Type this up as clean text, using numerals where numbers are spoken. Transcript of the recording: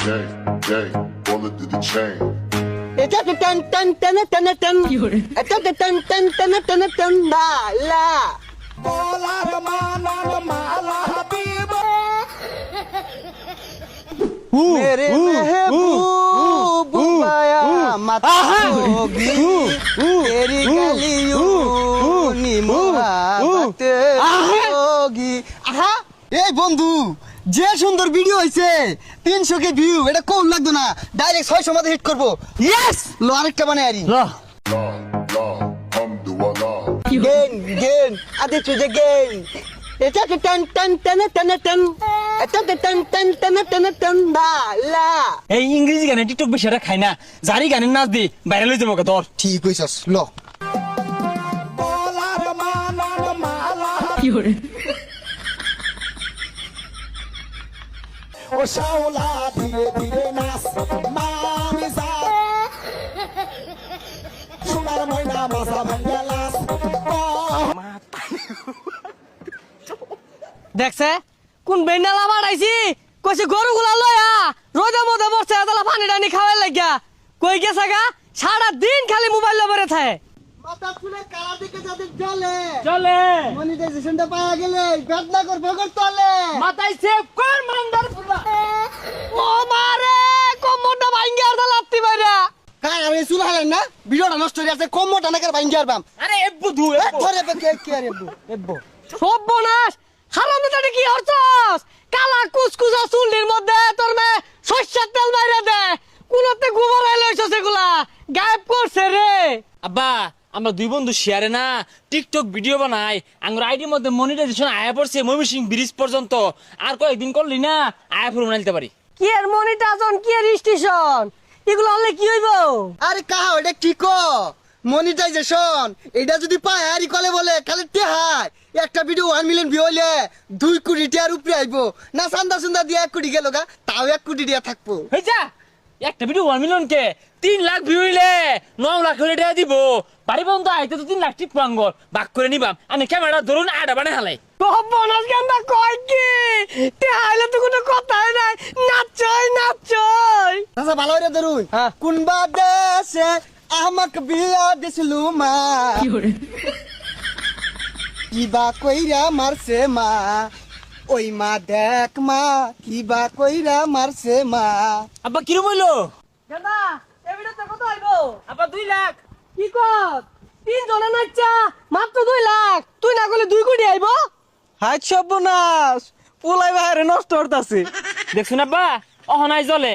gang, bullet to the chain. এটা তো টান টান টান টান টান এটা তো টান টান টান টান টান বালা मेरे महबूब बाया मत होगी तेरी गलियों नी मोहब्बत होगी আহা এই বন্ধু যে সুন্দর ভিডিও হইছে 300 কে ভিউ এটা কম লাগতো না ডাইরেক্ট 600 মধ্যে হিট করব ইয়েস লো আরেকটা বানাই আরি La, hamdulillah. গেন আদে তুই গেন এটা তো টান টান টান টান টান এটা তো টান টান টান টান টান বালা এই ইংরেজি গানে টিকটক বেশি একটা খাই না জারি গানের নাচ দি ভাইরাল হয়ে যাবো তোর ঠিক কইছস ল ও শাওলা ধীরে ধীরে নাচ মামি যা সোনার ময়না মাথা ভাঙ্গা লাস দেখছে কোন বেন্ডালা বাড়াইছি কইছে গরুগুলা লয়া রোদে মধ্যে বসছে এতলা পানি টানি খাওয়াই লাগিয়া কই গেছে গা সারা দিন খালি মোবাইল লবরে থাকে মাথা ফুলে কালা দিকে যাদের জ্বলে চলে মনিটাইজেশনটা পাওয়া গেলে বেদনা করবো তলে মাথায় সেভ কর মান্দার ফুলা ও মারে কোমরটা ভাঙ্গি আর লাত্তি বাইরা কার আমি চুল হালেন না ভিডিওটা নষ্ট হয়ে আছে কম মোটা নাকের বাইন যারবাম আরে এবু ধু ধরে কে আরে এবো সর্বনাশ হারামজাদা কি হরছস কালা কুচকুচা চুলটির মধ্যে তোর মে সরষের তেল মাইরা দে কোনতে গোবর আইলে হইছস এগুলা গায়েব করছে রে আব্বা আমরা দুই বন্ধু শেয়ারে না টিকটক ভিডিও বানাই আঙ্গুর আইডির মধ্যে মনিটাইজেশন আয়া পড়ছে ময়মনসিং ব্রিজ পর্যন্ত আর কয়েকদিন করলি না আয়া ফুল বানাইতে পারি কি এর মনিটাইজেশন কি এর স্টেশন এগুলো হলে কি হইব আরে কাহা এটা কি কো মনিটাইজেশন এটা যদি পায় আরি কলে বলে খালি টেহাই একটা ভিডিও 1 মিলিয়ন ভিউ হইলে 2 কোটি টাকার উপরে আইবো না সান্দা সুন্দা দিয়ে 1 কোটি গেল গা তাও 1 কোটি দিয়া থাকবো হইছা একটা ভিডিও 1 মিলিয়ন কে 3 লাখ ভিউ হইলে 9 লাখ হইলে টাকা দিব বাড়ি বন্ধ আইতে তো 3 লাখ টিপ পাঙ্গল বাক করে নিবাম আমি ক্যামেরা ধরুন আডা বানাই হালাই সর্বনাশ গান্দা কয় কি তে আইলে তো কোনো কথাই নাই নাচই আচ্ছা ভালো হইরে ধরুন হ্যাঁ। কোনবা দেশে আমাক বিয়া দিছিলু মা কিবা কইরা মারছে মা ওই মা দেখ মা কিবা কইরা মারছে মা আব্বা কিরম হইলো গান্দা এই ভিডিওতে কত হইব আব্বা 2 লাখ কি কর 3 জনে নাচা মাত্র 2 লাখ তুই না করলে 2 কোটি আইব হাই সর্বনাশ পোলাই বাইরে নষ্ট হতাছে দেখছেন আব্বা অহনাই জলে